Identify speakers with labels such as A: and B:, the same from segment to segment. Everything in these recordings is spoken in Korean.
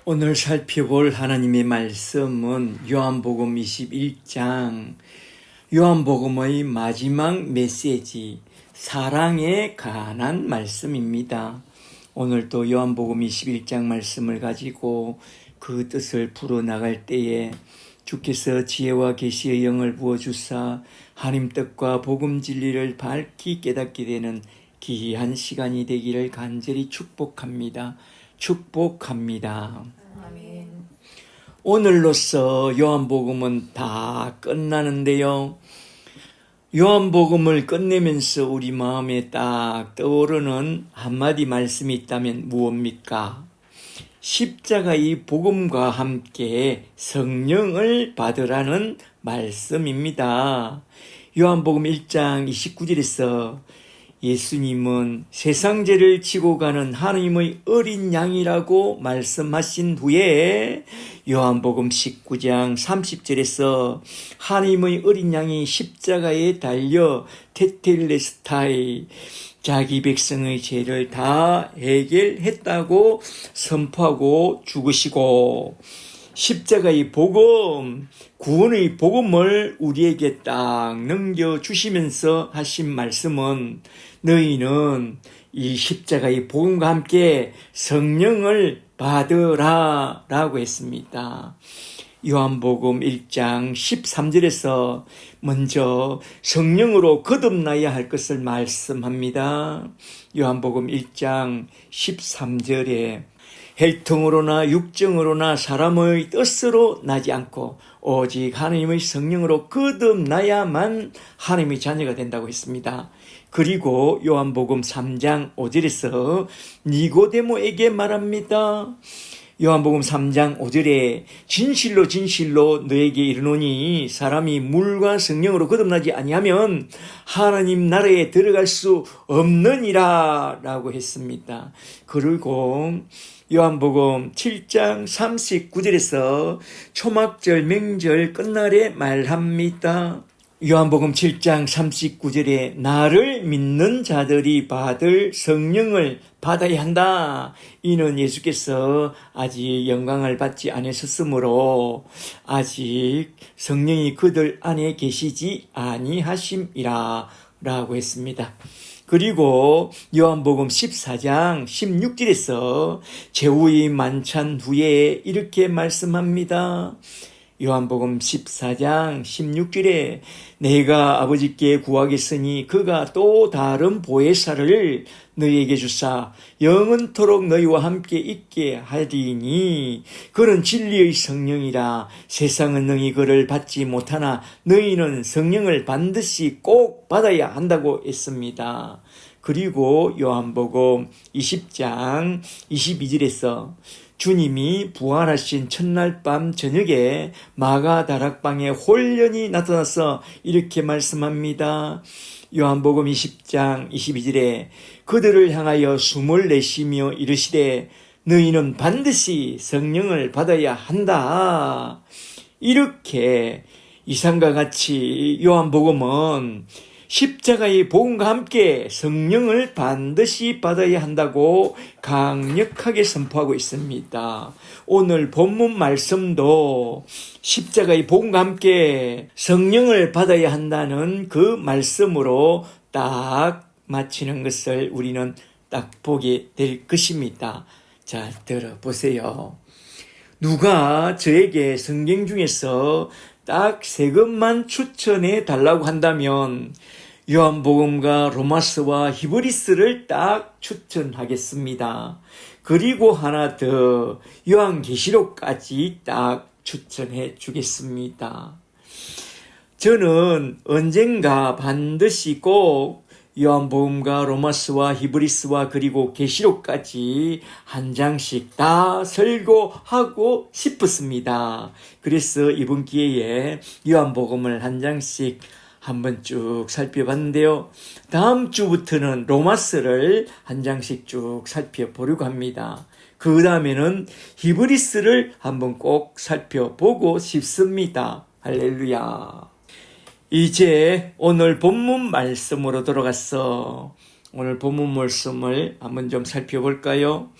A: 오늘 살펴볼 하나님의 말씀은 요한복음 21장, 요한복음의 마지막 메시지, 사랑에 관한 말씀입니다. 오늘도 요한복음 21장 말씀을 가지고 그 뜻을 풀어나갈 때에 주께서 지혜와 계시의 영을 부어주사 하나님 뜻과 복음 진리를 밝히 깨닫게 되는 귀한 시간이 되기를 간절히 축복합니다.
B: 아멘.
A: 오늘로써 요한복음은 다 끝나는데요. 요한복음을 끝내면서 우리 마음에 딱 떠오르는 한마디 말씀이 있다면 무엇입니까? 십자가의 복음과 함께 성령을 받으라는 말씀입니다. 요한복음 1장 29절에서 예수님은 세상 죄를 지고 가는 하나님의 어린 양이라고 말씀하신 후에 요한복음 19장 30절에서 하나님의 어린 양이 십자가에 달려 테텔레스타이 자기 백성의 죄를 다 해결했다고 선포하고 죽으시고 십자가의 복음, 구원의 복음을 우리에게 딱 넘겨주시면서 하신 말씀은 너희는 이 십자가의 복음과 함께 성령을 받으라 라고 했습니다. 요한복음 1장 13절에서 먼저 성령으로 거듭나야 할 것을 말씀합니다. 요한복음 1장 13절에 혈통으로나 육정으로나 사람의 뜻으로 나지 않고 오직 하나님의 성령으로 거듭나야만 하나님의 자녀가 된다고 했습니다. 그리고 요한복음 3장 5절에서 니고데모에게 말합니다. 요한복음 3장 5절에 진실로 진실로 너에게 이르노니 사람이 물과 성령으로 거듭나지 아니하면 하나님 나라에 들어갈 수 없느니라 라고 했습니다. 그리고 요한복음 7장 39절에서 초막절 명절 끝날에 말합니다. 요한복음 7장 39절에 나를 믿는 자들이 받을 성령을 받아야 한다. 이는 예수께서 아직 영광을 받지 않으셨으므로 아직 성령이 그들 안에 계시지 아니하심이라 라고 했습니다. 그리고 요한복음 14장 16절에서 제후의 만찬 후에 이렇게 말씀합니다. 요한복음 14장 16절에 내가 아버지께 구하겠으니 그가 또 다른 보혜사를 너희에게 주사 영원토록 너희와 함께 있게 하리니 그는 진리의 성령이라 세상은 능히 그를 받지 못하나 너희는 성령을 반드시 꼭 받아야 한다고 했습니다. 그리고 요한복음 20장 22절에서 주님이 부활하신 첫날 밤 저녁에 마가다락방에 홀연히 나타나서 이렇게 말씀합니다. 요한복음 20장 22절에 그들을 향하여 숨을 내쉬며 이르시되 너희는 반드시 성령을 받아야 한다. 이렇게 이상과 같이 요한복음은 십자가의 복음과 함께 성령을 반드시 받아야 한다고 강력하게 선포하고 있습니다. 오늘 본문 말씀도 십자가의 복음과 함께 성령을 받아야 한다는 그 말씀으로 딱 마치는 것을 우리는 딱 보게 될 것입니다. 자, 들어보세요. 누가 저에게 성경 중에서 딱 세 것만 추천해 달라고 한다면 요한복음과 로마서와 히브리서를 딱 추천하겠습니다. 그리고 하나 더 요한계시록까지 딱 추천해 주겠습니다. 저는 언젠가 반드시 꼭 요한복음과 로마서와 히브리서와 그리고 계시록까지 한 장씩 다 설교하고 싶었습니다. 그래서 이번 기회에 요한복음을 한 장씩 한번 쭉 살펴봤는데요. 다음 주부터는 로마서를 한 장씩 쭉 살펴보려고 합니다. 그 다음에는 히브리서를 한번 꼭 살펴보고 싶습니다. 할렐루야. 이제 오늘 본문 말씀으로 돌아가서 오늘 본문 말씀을 한번 좀 살펴볼까요?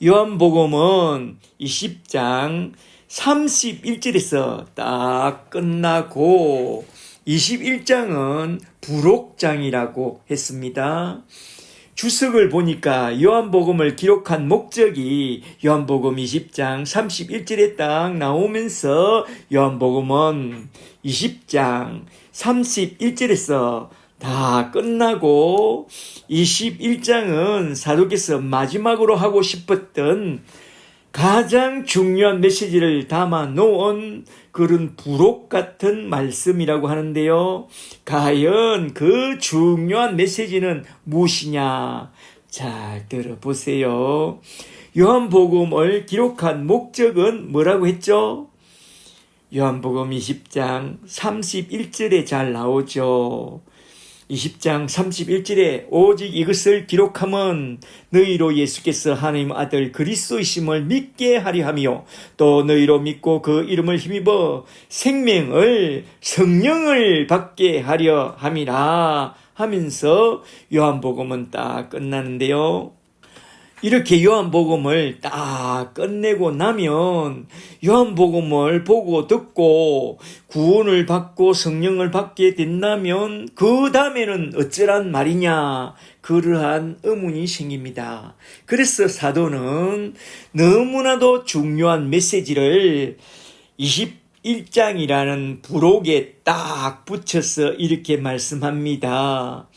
A: 요한복음은 20장 31절에서 딱 끝나고 21장은 부록장이라고 했습니다. 주석을 보니까 요한복음을 기록한 목적이 요한복음 20장 31절에 딱 나오면서 요한복음은 20장 31절에서 다 끝나고 21장은 사도께서 마지막으로 하고 싶었던 가장 중요한 메시지를 담아 놓은 그런 부록 같은 말씀이라고 하는데요. 과연 그 중요한 메시지는 무엇이냐? 잘 들어보세요. 요한복음을 기록한 목적은 뭐라고 했죠? 요한복음 20장 31절에 잘 나오죠. 20장 31절에 오직 이것을 기록함은 너희로 예수께서 하나님 아들 그리스도이심을 믿게 하려 하며 또 너희로 믿고 그 이름을 힘입어 성령을 받게 하려 함이라 하면서 요한복음은 딱 끝나는데요. 이렇게 요한복음을 딱 끝내고 나면 요한복음을 보고 듣고 구원을 받고 성령을 받게 된다면 그 다음에는 어쩌란 말이냐, 그러한 의문이 생깁니다. 그래서 사도는 너무나도 중요한 메시지를 21장이라는 부록에 딱 붙여서 이렇게 말씀합니다.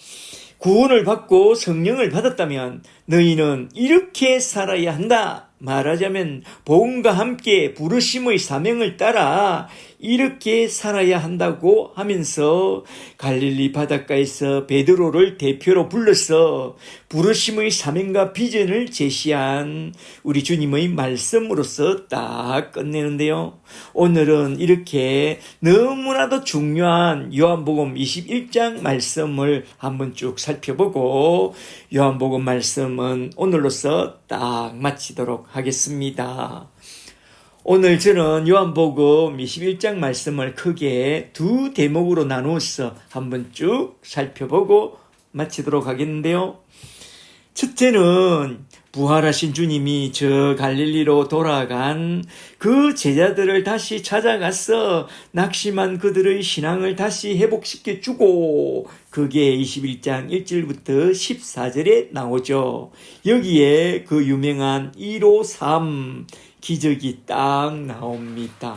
A: 구원을 받고 성령을 받았다면 너희는 이렇게 살아야 한다. 말하자면 복음과 함께 부르심의 사명을 따라 이렇게 살아야 한다고 하면서 갈릴리 바닷가에서 베드로를 대표로 불러서 부르심의 사명과 비전을 제시한 우리 주님의 말씀으로서 딱 끝내는데요. 오늘은 이렇게 너무나도 중요한 요한복음 21장 말씀을 한번 쭉 살펴보고 요한복음 말씀은 오늘로서 딱 마치도록 하겠습니다. 오늘 저는 요한복음 21장 말씀을 크게 두 대목으로 나누어서 한번 쭉 살펴보고 마치도록 하겠는데요. 첫째는 부활하신 주님이 저 갈릴리로 돌아간 그 제자들을 다시 찾아가서 낙심한 그들의 신앙을 다시 회복시켜주고, 그게 21장 1절부터 14절에 나오죠. 여기에 그 유명한 153 기적이 딱 나옵니다.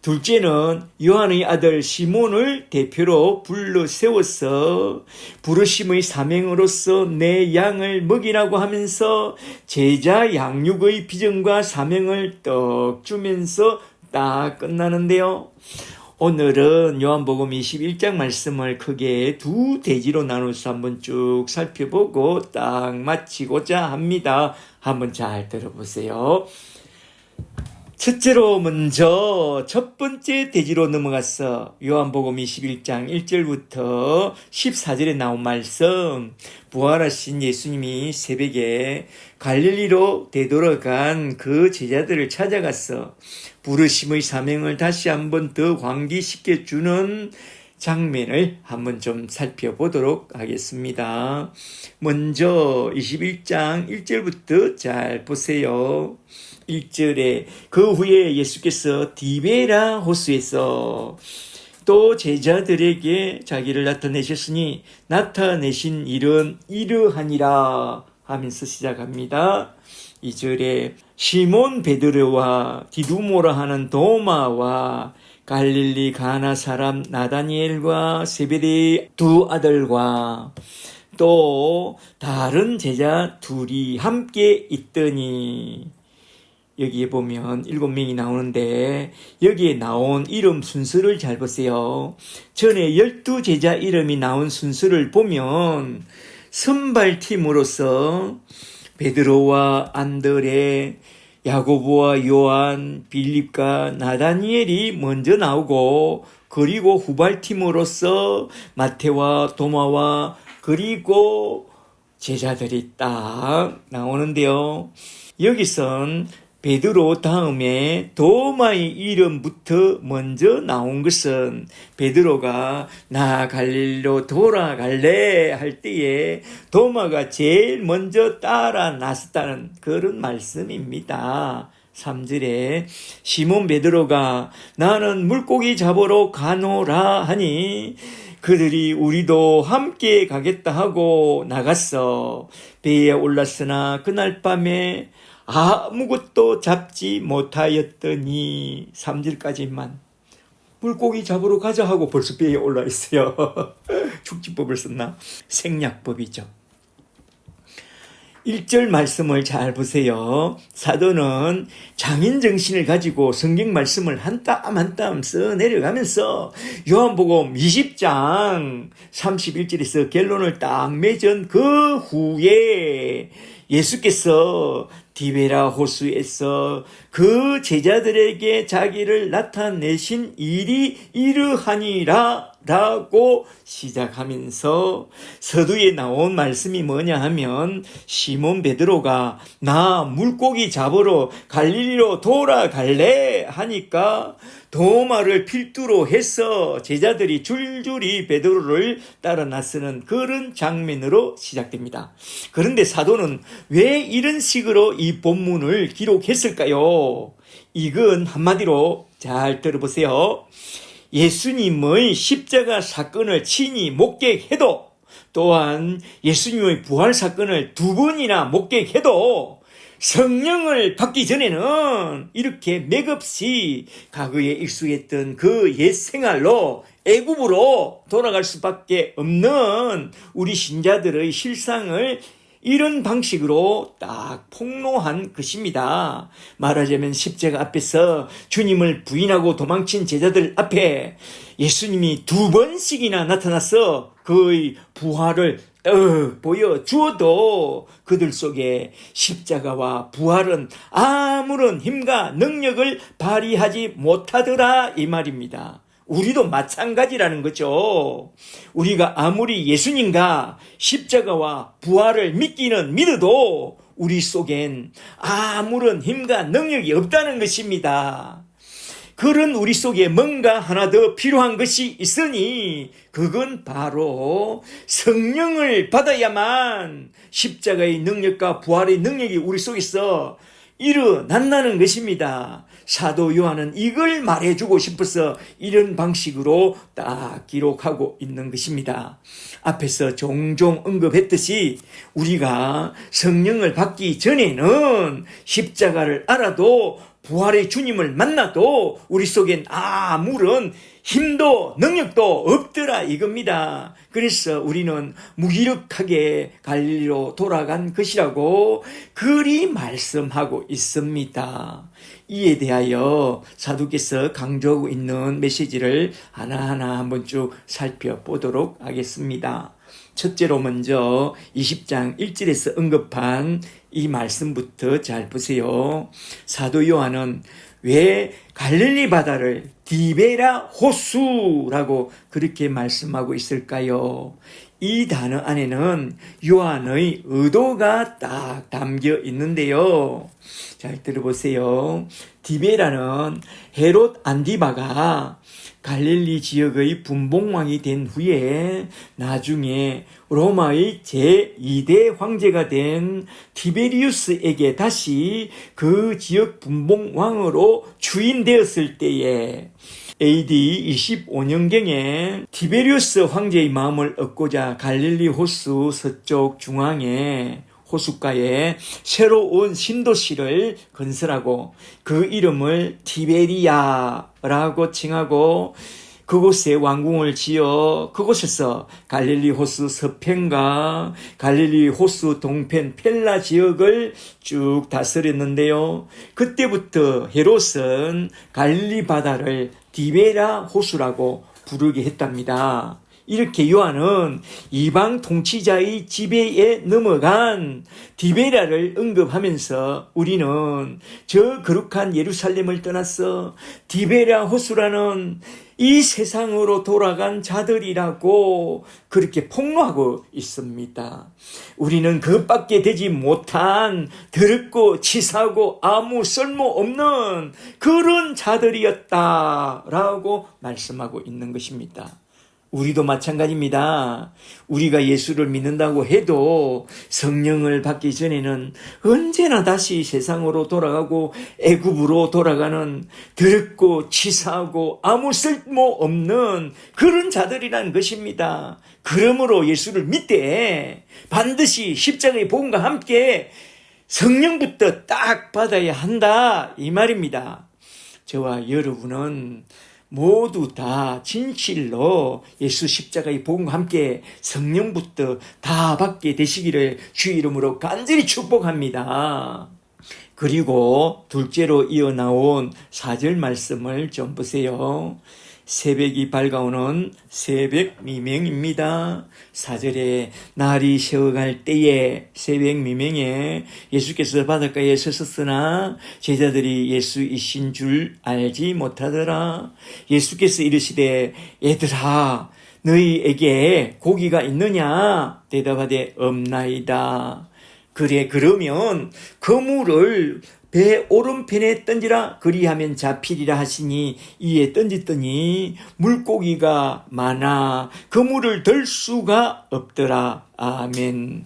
A: 둘째는 요한의 아들 시몬을 대표로 불러 세워서 부르심의 사명으로서 내 양을 먹이라고 하면서 제자 양육의 비전과 사명을 떡 주면서 딱 끝나는데요. 오늘은 요한복음 21장 말씀을 크게 두 대지로 나눠서 한번 쭉 살펴보고 딱 마치고자 합니다. 한번 잘 들어보세요. 첫째로 먼저 첫 번째 대지로 넘어가서 요한복음 21장 1절부터 14절에 나온 말씀, 부활하신 예수님이 새벽에 갈릴리로 되돌아간 그 제자들을 찾아가서 부르심의 사명을 다시 한번 더 환기시켜주는 장면을 한번 좀 살펴보도록 하겠습니다. 먼저 21장 1절부터 잘 보세요. 1절에 그 후에 예수께서 디베라 호수에서 또 제자들에게 자기를 나타내셨으니 나타내신 일은 이러하니라 하면서 시작합니다. 2절에 시몬 베드로와 디두모라 하는 도마와 갈릴리 가나 사람 나다니엘과 세베대의 두 아들과 또 다른 제자 둘이 함께 있더니, 여기에 보면 7명이 나오는데 여기에 나온 이름 순서를 잘 보세요. 전에 12제자 이름이 나온 순서를 보면 선발팀으로서 베드로와 안드레, 야고보와 요한, 빌립과 나다니엘이 먼저 나오고, 그리고 후발팀으로서 마태와 도마와 그리고 제자들이 딱 나오는데요. 여기선 베드로 다음에 도마의 이름부터 먼저 나온 것은 베드로가 나 갈릴리로 돌아갈래 할 때에 도마가 제일 먼저 따라 나섰다는 그런 말씀입니다. 3절에 시몬 베드로가 나는 물고기 잡으러 가노라 하니 그들이 우리도 함께 가겠다 하고 나갔어. 배에 올랐으나 그날 밤에 아무것도 잡지 못하였더니 3절까지만 물고기 잡으러 가자 하고 벌써 배에 올라 있어요. 축지법을 썼나? 생략법이죠. 1절 말씀을 잘 보세요. 사도는 장인정신을 가지고 성경 말씀을 한 땀 한 땀 써 내려가면서 요한복음 20장 31절에서 결론을 딱 맺은 그 후에 예수께서 디베라 호수에서 그 제자들에게 자기를 나타내신 일이 이러하니라 라고 시작하면서 서두에 나온 말씀이 뭐냐 하면 시몬 베드로가 나 물고기 잡으러 갈릴리로 돌아갈래 하니까 도마를 필두로 해서 제자들이 줄줄이 베드로를 따라 나서는 그런 장면으로 시작됩니다. 그런데 사도는 왜 이런 식으로 이 본문을 기록했을까요? 이건 한마디로 잘 들어보세요. 예수님의 십자가 사건을 친히 목격해도 또한 예수님의 부활 사건을 2번이나 목격해도 성령을 받기 전에는 이렇게 맥없이 과거에 익숙했던 그 옛 생활로 애굽으로 돌아갈 수밖에 없는 우리 신자들의 실상을 이런 방식으로 딱 폭로한 것입니다. 말하자면 십자가 앞에서 주님을 부인하고 도망친 제자들 앞에 예수님이 2번씩이나 나타나서 그의 부활을 떡 보여주어도 그들 속에 십자가와 부활은 아무런 힘과 능력을 발휘하지 못하더라 이 말입니다. 우리도 마찬가지라는 거죠. 우리가 아무리 예수님과 십자가와 부활을 믿어도 우리 속엔 아무런 힘과 능력이 없다는 것입니다. 그런 우리 속에 뭔가 하나 더 필요한 것이 있으니 그건 바로 성령을 받아야만 십자가의 능력과 부활의 능력이 우리 속에서 일어난다는 것입니다. 사도 요한은 이걸 말해주고 싶어서 이런 방식으로 딱 기록하고 있는 것입니다. 앞에서 종종 언급했듯이 우리가 성령을 받기 전에는 십자가를 알아도 부활의 주님을 만나도 우리 속엔 아무런 힘도 능력도 없더라 이겁니다. 그래서 우리는 무기력하게 갈릴리로 돌아간 것이라고 그리 말씀하고 있습니다. 이에 대하여 사도께서 강조하고 있는 메시지를 하나하나 한번 쭉 살펴보도록 하겠습니다. 첫째로 먼저 20장 1절에서 언급한 이 말씀부터 잘 보세요. 사도 요한은 왜 갈릴리 바다를 디베라 호수라고 그렇게 말씀하고 있을까요? 이 단어 안에는 요한의 의도가 딱 담겨 있는데요. 잘 들어보세요. 디베라는 헤롯 안디바가 갈릴리 지역의 분봉왕이 된 후에 나중에 로마의 제2대 황제가 된 티베리우스에게 다시 그 지역 분봉왕으로 추임되었을 때에 AD 25년경에 티베리우스 황제의 마음을 얻고자 갈릴리 호수 서쪽 중앙에 호숫가에 새로운 신도시를 건설하고 그 이름을 티베리아라고 칭하고 그곳에 왕궁을 지어 그곳에서 갈릴리 호수 서편과 갈릴리 호수 동편 펠라 지역을 쭉 다스렸는데요. 그때부터 헤롯은 갈릴리 바다를 디베라 호수라고 부르게 했답니다. 이렇게 요한은 이방 통치자의 지배에 넘어간 디베랴를 언급하면서 우리는 저 거룩한 예루살렘을 떠나서 디베랴 호수라는 이 세상으로 돌아간 자들이라고 그렇게 폭로하고 있습니다. 우리는 그밖에 되지 못한 더럽고 치사하고 아무 쓸모없는 그런 자들이었다라고 말씀하고 있는 것입니다. 우리도 마찬가지입니다. 우리가 예수를 믿는다고 해도 성령을 받기 전에는 언제나 다시 세상으로 돌아가고 애굽으로 돌아가는 더럽고 치사하고 아무 쓸모없는 그런 자들이라는 것입니다. 그러므로 예수를 믿되 반드시 십자가의 복음과 함께 성령부터 딱 받아야 한다 이 말입니다. 저와 여러분은 모두 다 진실로 예수 십자가의 복음과 함께 성령부터 다 받게 되시기를 주 이름으로 간절히 축복합니다. 그리고 둘째로 이어나온 4절 말씀을 좀 보세요. 새벽이 밝아오는 새벽 미명입니다. 4절에 날이 새어갈 때에 새벽 미명에 예수께서 바닷가에 서셨으나 제자들이 예수이신 줄 알지 못하더라. 예수께서 이르시되 얘들아 너희에게 고기가 있느냐? 대답하되 없나이다. 그래 그러면 그물을 배 오른편에 던지라 그리하면 잡히리라 하시니 이에 던졌더니 물고기가 많아 그물을 들 수가 없더라. 아멘.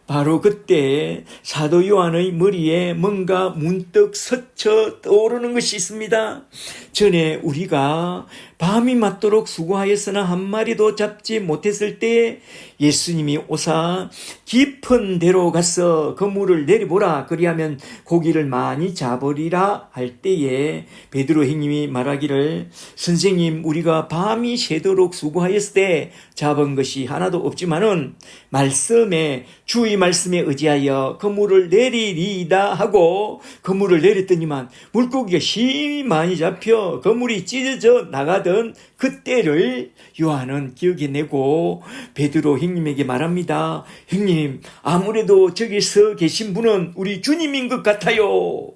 A: 바로 그때 사도 요한의 머리에 뭔가 문득 스쳐 떠오르는 것이 있습니다. 전에 우리가 밤이 맞도록 수고하였으나 한 마리도 잡지 못했을 때 예수님이 오사 깊은 데로 가서 그물을 내려보라 그리하면 고기를 많이 잡으리라 할 때에 베드로 형님이 말하기를 선생님 우리가 밤이 새도록 수고하였을 때 잡은 것이 하나도 없지만은 말씀에 주의 말씀에 의지하여 그물을 내리리이다 하고 그물을 내렸더니만 물고기가 심히 많이 잡혀 그물이 찢어져 나가던 그때를 요한은 기억해내고 베드로 형님에게 말합니다. 형님 아무래도 저기 서 계신 분은 우리 주님인 것 같아요.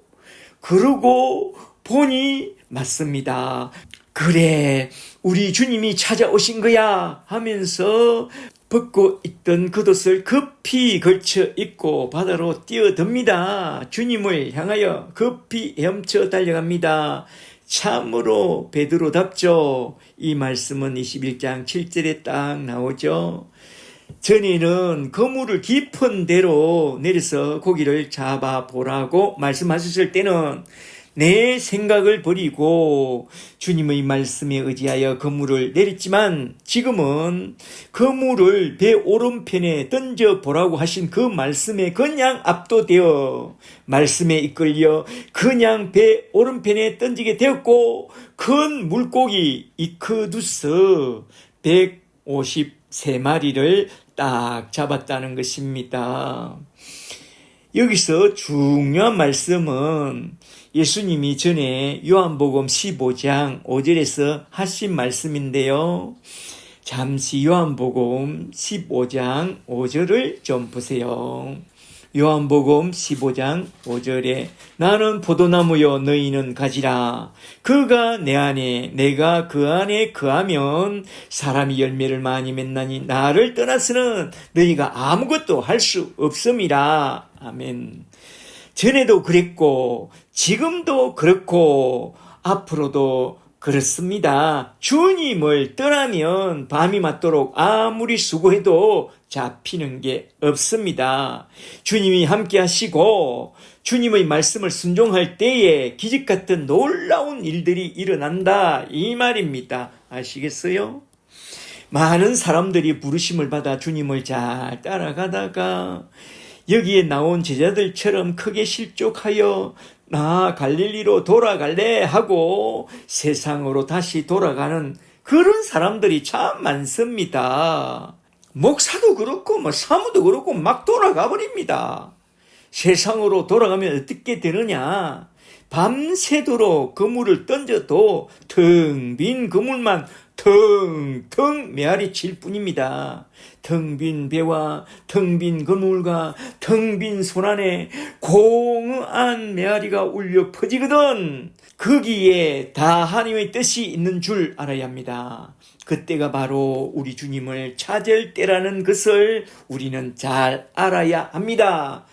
A: 그러고 보니 맞습니다. 그래 우리 주님이 찾아오신 거야 하면서 벗고 있던 겉옷을 급히 걸쳐 입고 바다로 뛰어듭니다. 주님을 향하여 급히 헤엄쳐 달려갑니다. 참으로 베드로답죠. 이 말씀은 21장 7절에 딱 나오죠. 전에는 그물을 깊은 데로 내려서 고기를 잡아보라고 말씀하셨을 때는 내 생각을 버리고 주님의 말씀에 의지하여 그물을 내렸지만 지금은 그물을 배 오른편에 던져보라고 하신 그 말씀에 그냥 압도되어 말씀에 이끌려 그냥 배 오른편에 던지게 되었고 큰 물고기 이크두스 153마리를 딱 잡았다는 것입니다. 여기서 중요한 말씀은 예수님이 전에 요한복음 15장 5절에서 하신 말씀인데요. 잠시 요한복음 15장 5절을 좀 보세요. 요한복음 15장 5절에 나는 포도나무요 너희는 가지라. 그가 내 안에 내가 그 안에 거하면 사람이 열매를 많이 맺나니 나를 떠나서는 너희가 아무것도 할 수 없음이라. 아멘. 전에도 그랬고 지금도 그렇고 앞으로도 그렇습니다. 주님을 떠나면 밤이 맞도록 아무리 수고해도 잡히는 게 없습니다. 주님이 함께 하시고 주님의 말씀을 순종할 때에 기적 같은 놀라운 일들이 일어난다 이 말입니다. 아시겠어요? 많은 사람들이 부르심을 받아 주님을 잘 따라가다가 여기에 나온 제자들처럼 크게 실족하여 나 갈릴리로 돌아갈래 하고 세상으로 다시 돌아가는 그런 사람들이 참 많습니다. 목사도 그렇고 사모도 그렇고 막 돌아가 버립니다. 세상으로 돌아가면 어떻게 되느냐? 밤새도록 그물을 던져도 텅 빈 그물만 텅텅 메아리칠 뿐입니다. 텅 빈 배와 텅 빈 그물과 텅 빈 손 안에 공허한 메아리가 울려 퍼지거든. 거기에 다 하나님의 뜻이 있는 줄 알아야 합니다. 그때가 바로 우리 주님을 찾을 때라는 것을 우리는 잘 알아야 합니다.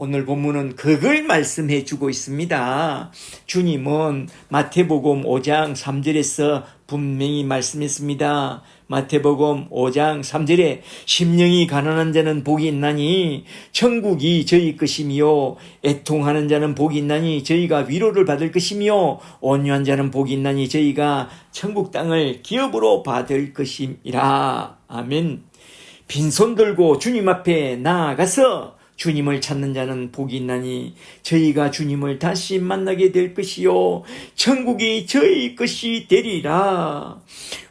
A: 오늘 본문은 그걸 말씀해 주고 있습니다. 주님은 마태복음 5장 3절에서 분명히 말씀했습니다. 마태복음 5장 3절에 심령이 가난한 자는 복이 있나니 천국이 저희 것이며 애통하는 자는 복이 있나니 저희가 위로를 받을 것이며 온유한 자는 복이 있나니 저희가 천국 땅을 기업으로 받을 것임이라. 아멘. 빈손 들고 주님 앞에 나아가서 주님을 찾는 자는 복이 있나니 저희가 주님을 다시 만나게 될 것이요 천국이 저희 것이 되리라.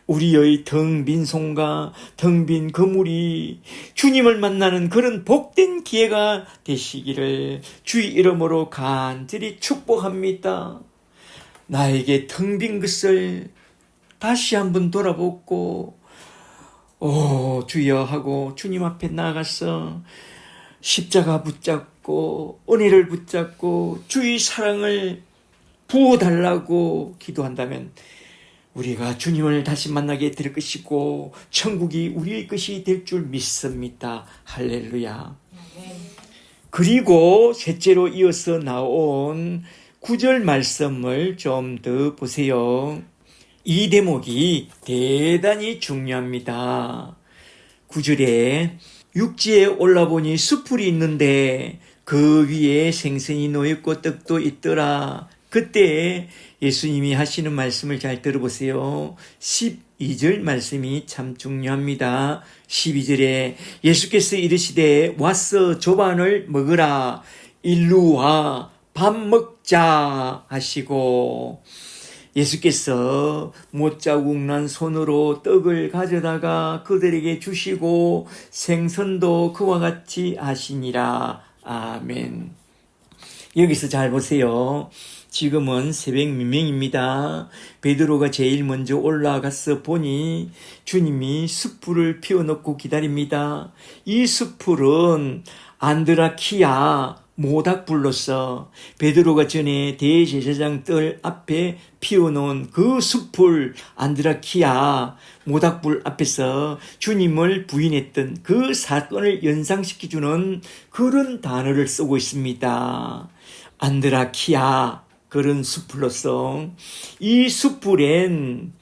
A: 우리의 텅 빈 손과 텅 빈 그물이 주님을 만나는 그런 복된 기회가 되시기를 주의 이름으로 간절히 축복합니다. 나에게 텅 빈 것을 다시 한번 돌아보고 주여 하고 주님 앞에 나가서 십자가 붙잡고 은혜를 붙잡고 주의 사랑을 부어달라고 기도한다면 우리가 주님을 다시 만나게 될 것이고 천국이 우리의 것이 될 줄 믿습니다. 할렐루야. 그리고 셋째로 이어서 나온 9절 말씀을 좀 더 보세요. 이 대목이 대단히 중요합니다. 9절에 육지에 올라보니 숯불이 있는데 그 위에 생선이 놓였고 떡도 있더라. 그때 예수님이 하시는 말씀을 잘 들어보세요. 12절 말씀이 참 중요합니다. 12절에 예수께서 이르시되 와서 조반을 먹으라. 일루 와 밥 먹자 하시고 예수께서 못자국 난 손으로 떡을 가져다가 그들에게 주시고 생선도 그와 같이 하시니라. 아멘. 여기서 잘 보세요. 지금은 새벽 민명입니다. 베드로가 제일 먼저 올라가서 보니 주님이 숯불을 피워놓고 기다립니다. 이 숯불은 안드라키아 모닥불로서 베드로가 전에 대제사장 뜰 앞에 피워놓은 그 숯불 안드라키아 모닥불 앞에서 주님을 부인했던 그 사건을 연상시켜주는 그런 단어를 쓰고 있습니다. 안드라키아 그런 숯불로서 이 숯불엔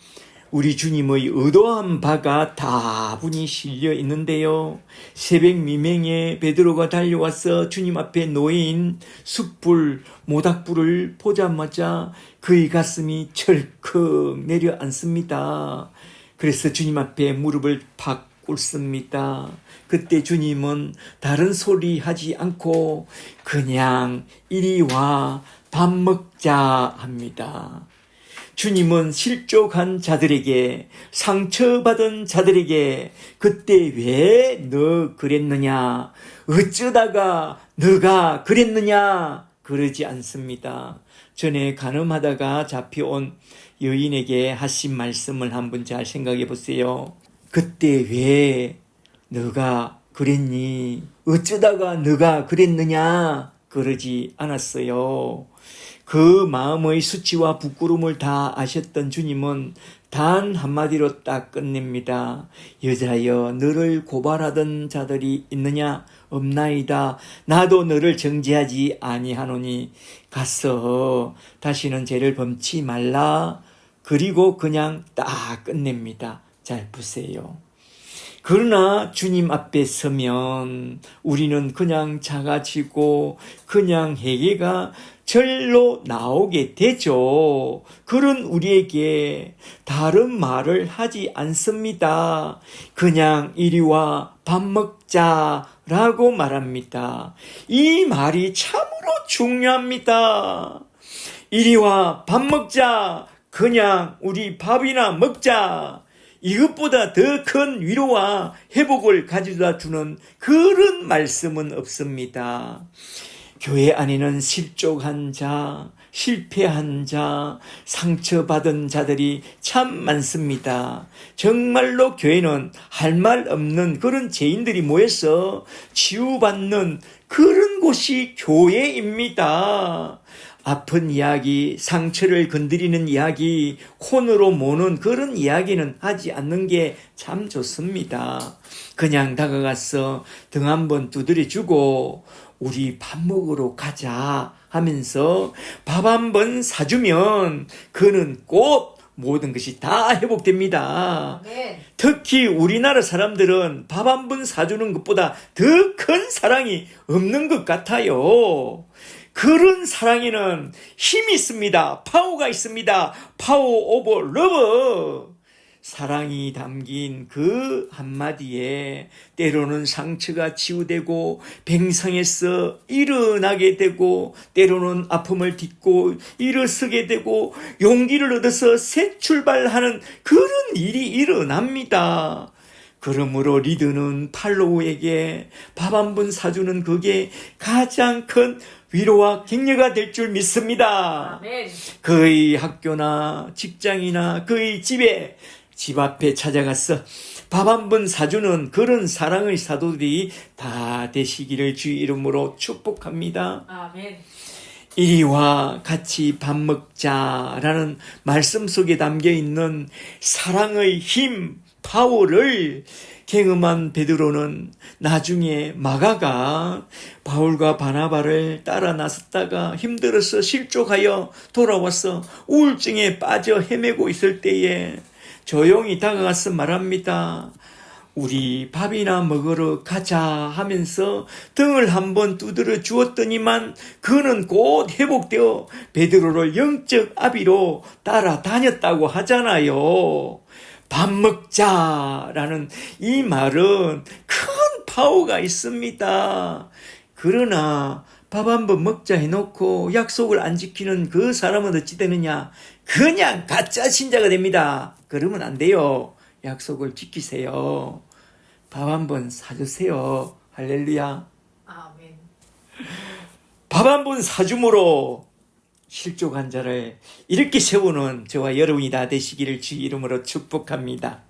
A: 우리 주님의 의도한 바가 다분히 실려 있는데요. 새벽 미명에 베드로가 달려와서 주님 앞에 놓인 숯불, 모닥불을 보자마자 그의 가슴이 철컥 내려앉습니다. 그래서 주님 앞에 무릎을 팍 꿇습니다. 그때 주님은 다른 소리 하지 않고 그냥 이리 와 밥 먹자 합니다. 주님은 실족한 자들에게 상처받은 자들에게 그때 왜 너 그랬느냐 어쩌다가 너가 그랬느냐 그러지 않습니다. 전에 간음하다가 잡혀온 여인에게 하신 말씀을 한번 잘 생각해 보세요. 그때 왜 너가 그랬니 어쩌다가 너가 그랬느냐 그러지 않았어요. 그 마음의 수치와 부끄러움을 다 아셨던 주님은 단 한마디로 딱 끝냅니다. 여자여 너를 고발하던 자들이 있느냐 없나이다. 나도 너를 정죄하지 아니하노니 가서 다시는 죄를 범치 말라. 그리고 그냥 딱 끝냅니다. 잘 보세요. 그러나 주님 앞에 서면 우리는 그냥 작아지고 그냥 회개가 절로 나오게 되죠. 그런 우리에게 다른 말을 하지 않습니다. 그냥 이리 와 밥 먹자라고 말합니다. 이 말이 참으로 중요합니다. 이리 와 밥 먹자. 그냥 우리 밥이나 먹자. 이것보다 더 큰 위로와 회복을 가져다 주는 그런 말씀은 없습니다. 교회 안에는 실족한 자, 실패한 자, 상처받은 자들이 참 많습니다. 정말로 교회는 할 말 없는 그런 죄인들이 모여서 치유받는 그런 곳이 교회입니다. 아픈 이야기, 상처를 건드리는 이야기, 콘으로 모는 그런 이야기는 하지 않는 게 참 좋습니다. 그냥 다가가서 등 한번 두드려주고 우리 밥 먹으러 가자 하면서 밥 한번 사주면 그는 곧 모든 것이 다 회복됩니다.
B: 네.
A: 특히 우리나라 사람들은 밥 한 번 사주는 것보다 더 큰 사랑이 없는 것 같아요. 그런 사랑에는 힘이 있습니다. 파워가 있습니다. 파워 오브 러브. 사랑이 담긴 그 한마디에 때로는 상처가 치유되고 뱅상에서 일어나게 되고 때로는 아픔을 딛고 일어서게 되고 용기를 얻어서 새 출발하는 그런 일이 일어납니다. 그러므로 리더는 팔로우에게 밥 한 번 사주는 그게 가장 큰 위로와 격려가 될 줄 믿습니다.
B: 아멘.
A: 그의 학교나 직장이나 그의 집에 집 앞에 찾아가서 밥 한 번 사주는 그런 사랑의 사도들이 다 되시기를 주의 이름으로 축복합니다.
B: 아멘.
A: 이리와 같이 밥 먹자라는 말씀 속에 담겨 있는 사랑의 힘, 파워를 경험한 베드로는 나중에 마가가 바울과 바나바를 따라 나섰다가 힘들어서 실족하여 돌아와서 우울증에 빠져 헤매고 있을 때에 조용히 다가가서 말합니다. 우리 밥이나 먹으러 가자 하면서 등을 한번 두드려 주었더니만 그는 곧 회복되어 베드로를 영적 아비로 따라다녔다고 하잖아요. 밥 먹자라는 이 말은 큰 파워가 있습니다. 그러나 밥 한번 먹자 해놓고 약속을 안 지키는 그 사람은 어찌 되느냐? 그냥 가짜 신자가 됩니다. 그러면 안 돼요. 약속을 지키세요. 밥 한번 사주세요. 할렐루야.
B: 아멘.
A: 밥 한번 사줌으로 실족한 자를 이렇게 세우는 저와 여러분이 다 되시기를 주 이름으로 축복합니다.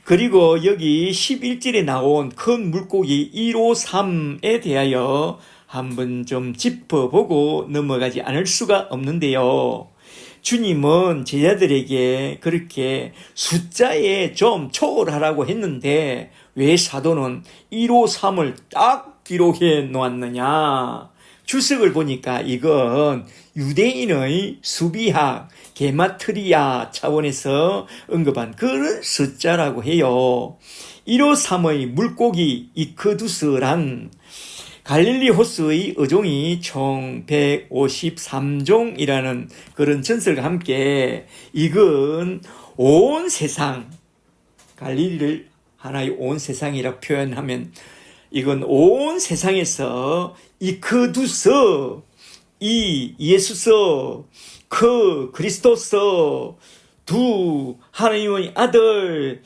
A: 그리고 여기 11절에 나온 큰 물고기 153에 대하여 한번 좀 짚어보고 넘어가지 않을 수가 없는데요. 주님은 제자들에게 그렇게 숫자에 좀 초월하라고 했는데 왜 사도는 153을 딱 기록해 놓았느냐? 주석을 보니까 이건 유대인의 수비학, 게마트리아 차원에서 언급한 그런 숫자라고 해요. 153의 물고기 이크두스란 갈릴리 호수의 어종이 총 153종이라는 그런 전설과 함께 이건 온 세상, 갈릴리를 하나의 온 세상이라 표현하면 이건 온 세상에서 이크두스, 이 예수서, 그 그리스도서, 두 하나님의 아들,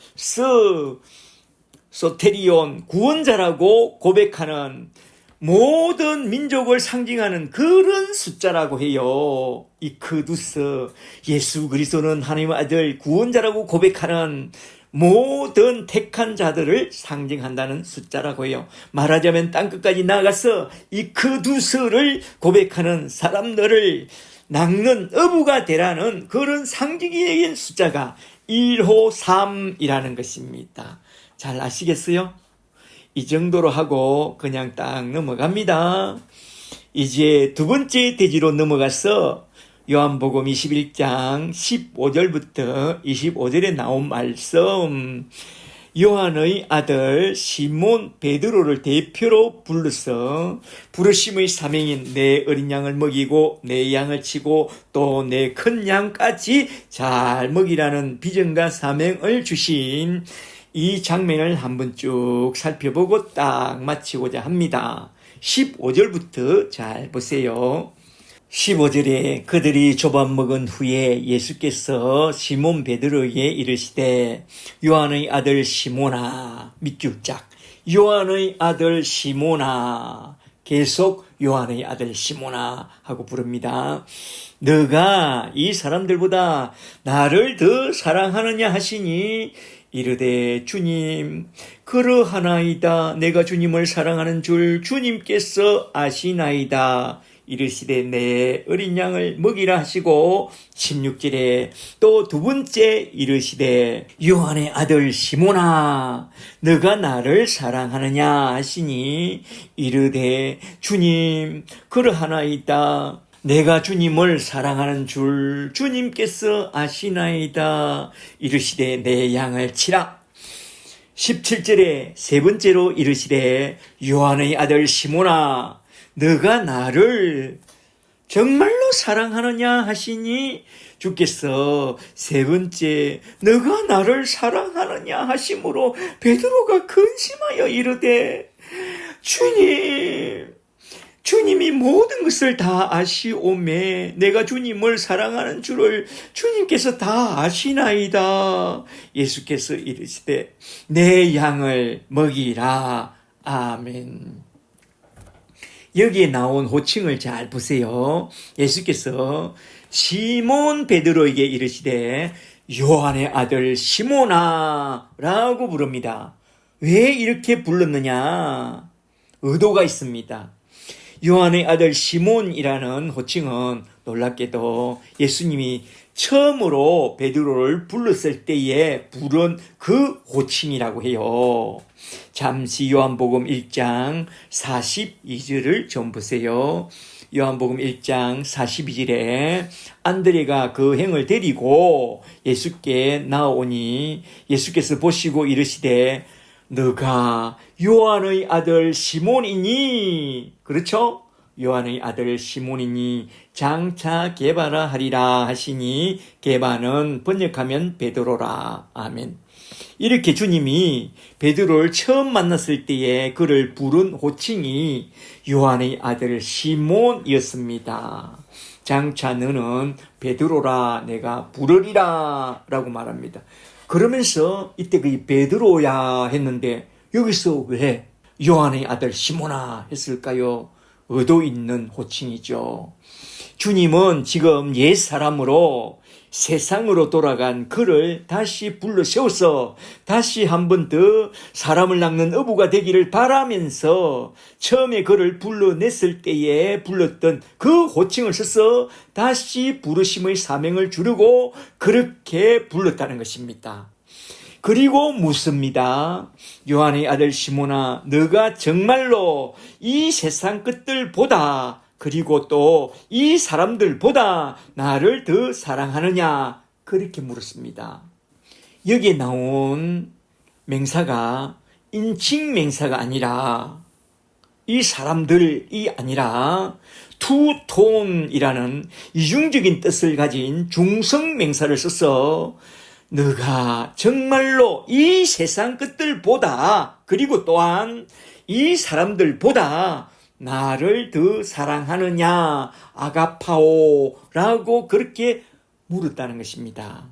A: 소테리온 구원자라고 고백하는 모든 민족을 상징하는 그런 숫자라고 해요. 이크두스, 예수 그리스도는 하나님의 아들 구원자라고 고백하는 모든 택한 자들을 상징한다는 숫자라고 해요. 말하자면 땅끝까지 나가서 이크두스를 고백하는 사람들을 낚는 어부가 되라는 그런 상징적인 숫자가 153이라는 것입니다. 잘 아시겠어요? 이 정도로 하고 그냥 딱 넘어갑니다. 이제 두 번째 대지로 넘어가서 요한복음 21장 15절부터 25절에 나온 말씀, 요한의 아들 시몬 베드로를 대표로 불러서 부르심의 사명인 내 어린 양을 먹이고 내 양을 치고 또 내 큰 양까지 잘 먹이라는 비전과 사명을 주신 이 장면을 한번 쭉 살펴보고 딱 마치고자 합니다. 15절부터 잘 보세요. 15절에 그들이 조밥 먹은 후에 예수께서 시몬 베드로에게 이르시되 요한의 아들 시몬아, 밑줄짝 요한의 아들 시몬아, 계속 요한의 아들 시몬아 하고 부릅니다. 너가 이 사람들보다 나를 더 사랑하느냐 하시니 이르되 주님 그러하나이다. 내가 주님을 사랑하는 줄 주님께서 아시나이다. 이르시되 내 어린 양을 먹이라 하시고 16절에 또 두 번째 이르시되 요한의 아들 시몬아 너가 나를 사랑하느냐 하시니 이르되 주님 그러하나이다. 내가 주님을 사랑하는 줄 주님께서 아시나이다. 이르시되 내 양을 치라. 17절에 세 번째로 이르시되 요한의 아들 시몬아 너가 나를 정말로 사랑하느냐 하시니 주께서 세 번째 너가 나를 사랑하느냐 하심으로 베드로가 근심하여 이르되 주님이 모든 것을 다 아시오매 내가 주님을 사랑하는 줄을 주님께서 다 아시나이다. 예수께서 이르시되 내 양을 먹이라. 아멘. 여기에 나온 호칭을 잘 보세요. 예수께서 시몬 베드로에게 이르시되 요한의 아들 시몬아 라고 부릅니다. 왜 이렇게 불렀느냐? 의도가 있습니다. 요한의 아들 시몬이라는 호칭은 놀랍게도 예수님이 처음으로 베드로를 불렀을 때에 부른 그 호칭이라고 해요. 잠시 요한복음 1장 42절을 좀 보세요. 요한복음 1장 42절에 안드레가 그 행을 데리고 예수께 나오니 예수께서 보시고 이르시되 너가 요한의 아들 시몬이니 그렇죠? 요한의 아들 시몬이니 장차 게바라 하리라 하시니 게바는 번역하면 베드로라. 아멘. 이렇게 주님이 베드로를 처음 만났을 때에 그를 부른 호칭이 요한의 아들 시몬이었습니다. 장차 너는 베드로라 내가 부르리라 라고 말합니다. 그러면서 이때 그 베드로야 했는데 여기서 왜 요한의 아들 시몬아 했을까요? 의도 있는 호칭이죠. 주님은 지금 옛 사람으로 세상으로 돌아간 그를 다시 불러 세워서 다시 한 번 더 사람을 낚는 어부가 되기를 바라면서 처음에 그를 불러냈을 때에 불렀던 그 호칭을 써서 다시 부르심의 사명을 주려고 그렇게 불렀다는 것입니다. 그리고 묻습니다. 요한의 아들 시몬아 너가 정말로 이 세상 끝들보다 그리고 또 이 사람들보다 나를 더 사랑하느냐? 그렇게 물었습니다. 여기에 나온 맹사가 인칭 맹사가 아니라 이 사람들이 아니라 투톤이라는 이중적인 뜻을 가진 중성맹사를 써서 너가 정말로 이 세상 끝들보다 그리고 또한 이 사람들보다 나를 더 사랑하느냐 아가파오라고 그렇게 물었다는 것입니다.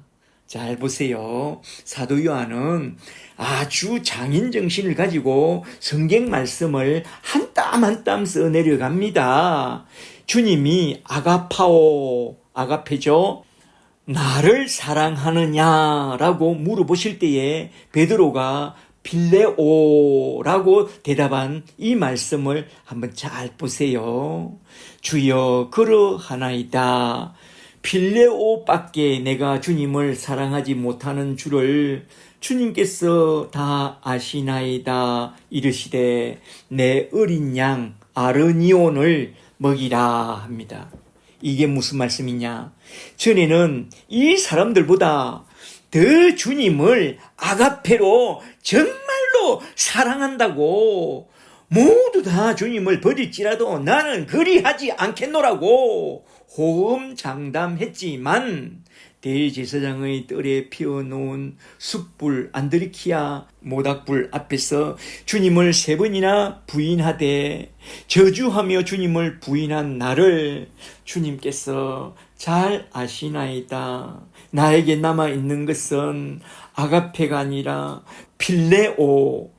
A: 잘 보세요. 사도 요한은 아주 장인정신을 가지고 성경 말씀을 한 땀 한 땀 써내려갑니다. 주님이 아가파오, 아가페죠. 나를 사랑하느냐라고 물어보실 때에 베드로가 필레오라고 대답한 이 말씀을 한번 잘 보세요. 주여 그러하나이다. 필레오밖에 내가 주님을 사랑하지 못하는 줄을 주님께서 다 아시나이다. 이르시되 내 어린 양 아르니온을 먹이라 합니다. 이게 무슨 말씀이냐? 전에는 이 사람들보다 더 주님을 아가페로 정말로 사랑한다고 모두 다 주님을 버릴지라도 나는 그리하지 않겠노라고 호언장담했지만 대제사장의 뜰에 피워놓은 숯불 안드리키아 모닥불 앞에서 주님을 3번이나 부인하되 저주하며 주님을 부인한 나를 주님께서 잘 아시나이다. 나에게 남아있는 것은 아가페가 아니라 필레오,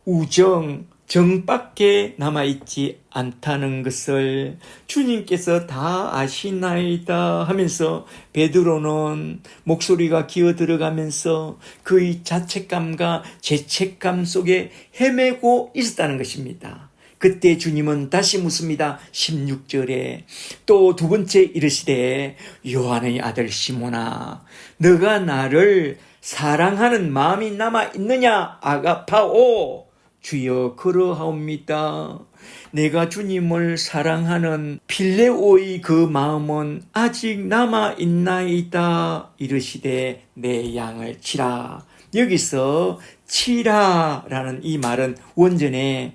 A: 우정, 정밖에 남아있지 않다는 것을 주님께서 다 아시나이다 하면서 베드로는 목소리가 기어 들어가면서 그의 자책감과 죄책감 속에 헤매고 있었다는 것입니다. 그때 주님은 다시 묻습니다. 16절에 또 두 번째 이르시되 요한의 아들 시몬아 너가 나를 사랑하는 마음이 남아있느냐 아가파오 주여 그러하옵니다. 내가 주님을 사랑하는 필레오의 그 마음은 아직 남아있나이다. 이르시되 내 양을 치라. 여기서 치라라는 이 말은 원전에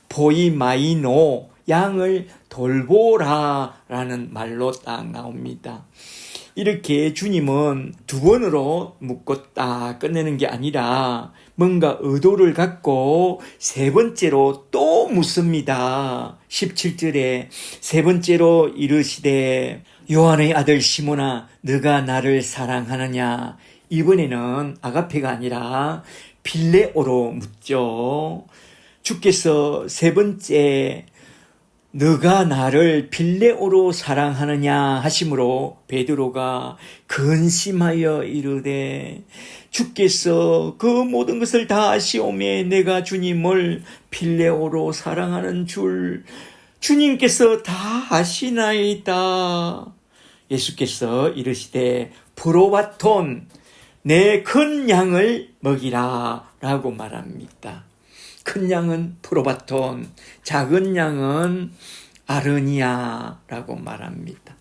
A: 보이마이노 양을 돌보라라는 말로 딱 나옵니다. 이렇게 주님은 두 번으로 묻고 딱 끝내는 게 아니라 뭔가 의도를 갖고 세 번째로 또 묻습니다. 17절에 세 번째로 이르시되 요한의 아들 시몬아 너가 나를 사랑하느냐. 이번에는 아가페가 아니라 필레오로 묻죠. 주께서 세 번째 너가 나를 필레오로 사랑하느냐 하심으로 베드로가 근심하여 이르되 주께서 그 모든 것을 다 아시오매 내가 주님을 필레오로 사랑하는 줄 주님께서 다 아시나이다. 예수께서 이르시되 프로바톤 내 큰 양을 먹이라 라고 말합니다. 큰 양은 프로바톤, 작은 양은 아르니아라고 말합니다.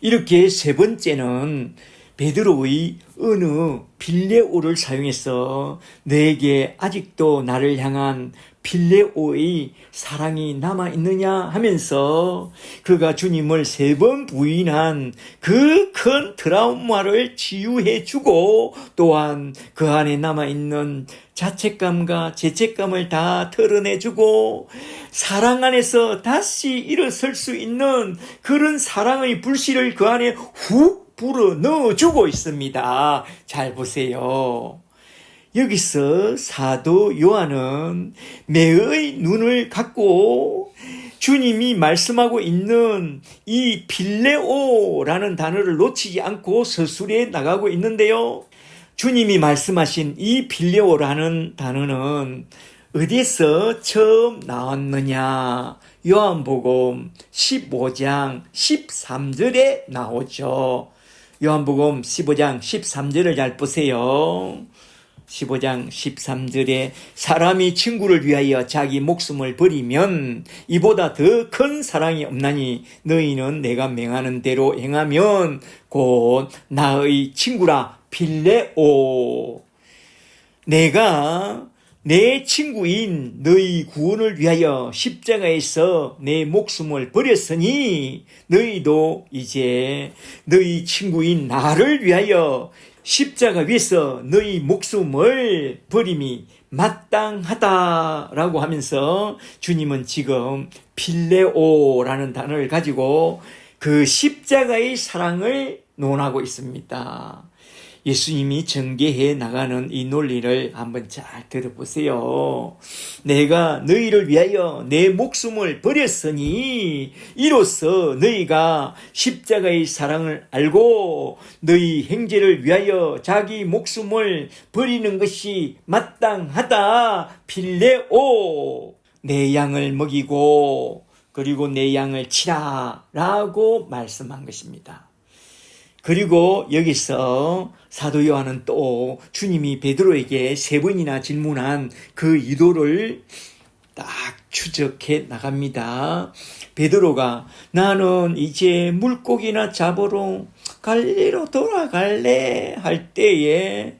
A: 이렇게 세 번째는 베드로의 어느 필레오를 사용해서 너에게 아직도 나를 향한 필레오의 사랑이 남아있느냐 하면서 그가 주님을 세 번 부인한 그 큰 트라우마를 치유해주고 또한 그 안에 남아있는 자책감과 죄책감을 다 털어내주고 사랑 안에서 다시 일어설 수 있는 그런 사랑의 불씨를 그 안에 훅 불어 넣어주고 있습니다. 잘 보세요. 여기서 사도 요한은 매의 눈을 갖고 주님이 말씀하고 있는 이 필레오라는 단어를 놓치지 않고 서술해 나가고 있는데요. 주님이 말씀하신 이 필레오라는 단어는 어디서 처음 나왔느냐? 요한복음 15장 13절에 나오죠. 요한복음 15장 13절을 잘 보세요. 15장 13절에 사람이 친구를 위하여 자기 목숨을 버리면 이보다 더 큰 사랑이 없나니 너희는 내가 명하는 대로 행하면 곧 나의 친구라. 필레오. 내가 내 친구인 너희 구원을 위하여 십자가에서 내 목숨을 버렸으니 너희도 이제 너희 친구인 나를 위하여 십자가 위에서 너희 목숨을 버림이 마땅하다라고 하면서 주님은 지금 필레오라는 단어를 가지고 그 십자가의 사랑을 논하고 있습니다. 예수님이 전개해 나가는 이 논리를 한번 잘 들어보세요. 내가 너희를 위하여 내 목숨을 버렸으니 이로써 너희가 십자가의 사랑을 알고 너희 형제를 위하여 자기 목숨을 버리는 것이 마땅하다. 필레오. 내 양을 먹이고 그리고 내 양을 치라 라고 말씀한 것입니다. 그리고 여기서 사도 요한은 또 주님이 베드로에게 세 번이나 질문한 그 의도를 딱 추적해 나갑니다. 베드로가 나는 이제 물고기나 잡으러 갈리로 돌아갈래 할 때에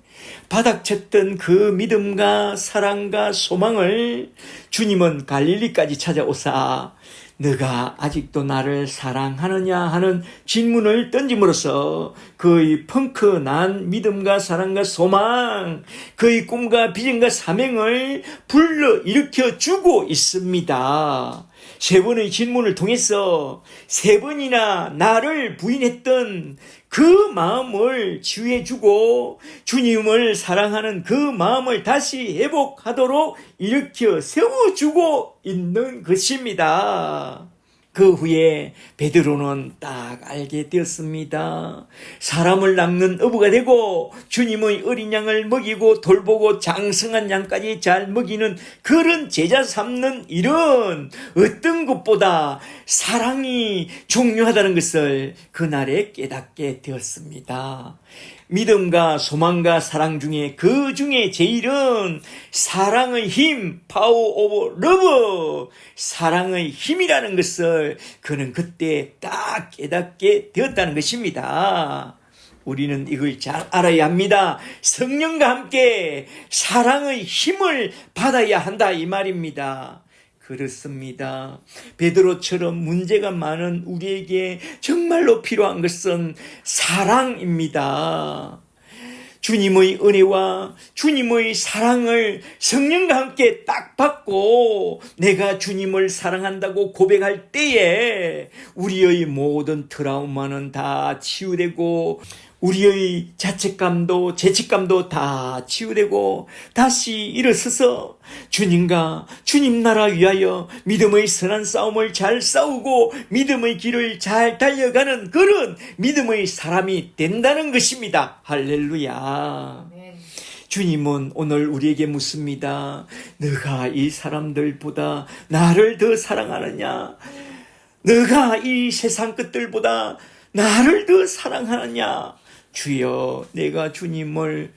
A: 바닥쳤던 그 믿음과 사랑과 소망을 주님은 갈릴리까지 찾아오사 너가 아직도 나를 사랑하느냐 하는 질문을 던짐으로써 그의 펑크난 믿음과 사랑과 소망, 그의 꿈과 비전과 사명을 불러일으켜 주고 있습니다. 세 번의 질문을 통해서 세 번이나 나를 부인했던 그 마음을 치유해주고 주님을 사랑하는 그 마음을 다시 회복하도록 일으켜 세워주고 있는 것입니다. 그 후에 베드로는 딱 알게 되었습니다. 사람을 낚는 어부가 되고 주님의 어린 양을 먹이고 돌보고 장성한 양까지 잘 먹이는 그런 제자 삼는 일은 어떤 것보다 사랑이 중요하다는 것을 그날에 깨닫게 되었습니다. 믿음과 소망과 사랑 중에 그 중에 제일은 사랑의 힘, 파워 오브 러브, 사랑의 힘이라는 것을 그는 그때 딱 깨닫게 되었다는 것입니다. 우리는 이걸 잘 알아야 합니다. 성령과 함께 사랑의 힘을 받아야 한다 이 말입니다. 그렇습니다. 베드로처럼 문제가 많은 우리에게 정말로 필요한 것은 사랑입니다. 주님의 은혜와 주님의 사랑을 성령과 함께 딱 받고 내가 주님을 사랑한다고 고백할 때에 우리의 모든 트라우마는 다 치유되고 우리의 자책감도 죄책감도 다 치유되고 다시 일어서서 주님과 주님 나라 위하여 믿음의 선한 싸움을 잘 싸우고 믿음의 길을 잘 달려가는 그런 믿음의 사람이 된다는 것입니다. 할렐루야. 주님은 오늘 우리에게 묻습니다. 너가 이 사람들보다 나를 더 사랑하느냐? 너가 이 세상 것들보다 나를 더 사랑하느냐? 주여, 내가 주님을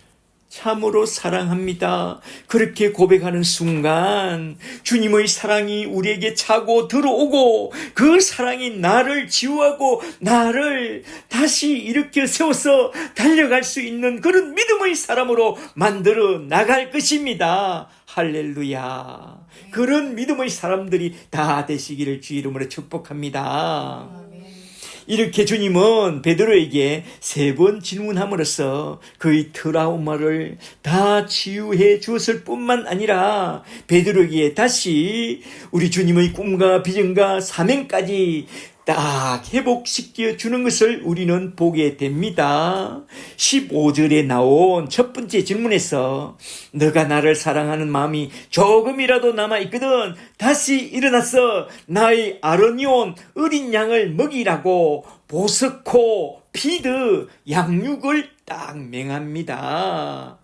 A: 참으로 사랑합니다. 그렇게 고백하는 순간 주님의 사랑이 우리에게 차고 들어오고 그 사랑이 나를 치유하고 나를 다시 일으켜 세워서 달려갈 수 있는 그런 믿음의 사람으로 만들어 나갈 것입니다. 할렐루야. 그런 믿음의 사람들이 다 되시기를 주 이름으로 축복합니다. 이렇게 주님은 베드로에게 세 번 질문함으로써 그의 트라우마를 다 치유해 주었을 뿐만 아니라 베드로에게 다시 우리 주님의 꿈과 비전과 사명까지 딱 회복시켜 주는 것을 우리는 보게 됩니다. 15절에 나온 첫 번째 질문에서 너가 나를 사랑하는 마음이 조금이라도 남아있거든 다시 일어나서 나의 아르니온 어린 양을 먹이라고 보스코 피드 양육을 딱 맹합니다.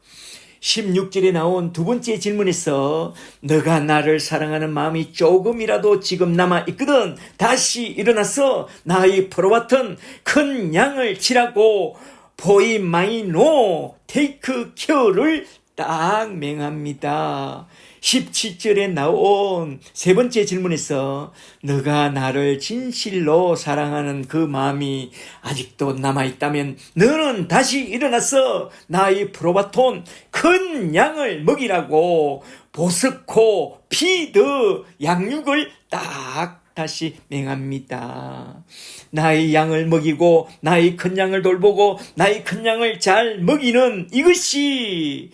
A: 16절에 나온 두 번째 질문에서 너가 나를 사랑하는 마음이 조금이라도 지금 남아있거든 다시 일어나서 나의 포로같은 큰 양을 치라고 포이마이노 테이크 케어를 딱 맹합니다. 17절에 나온 세 번째 질문에서 너가 나를 진실로 사랑하는 그 마음이 아직도 남아있다면 너는 다시 일어나서 나의 프로바톤 큰 양을 먹이라고 보스코 피드 양육을 딱 다시 맹합니다. 나의 양을 먹이고 나의 큰 양을 돌보고 나의 큰 양을 잘 먹이는 이것이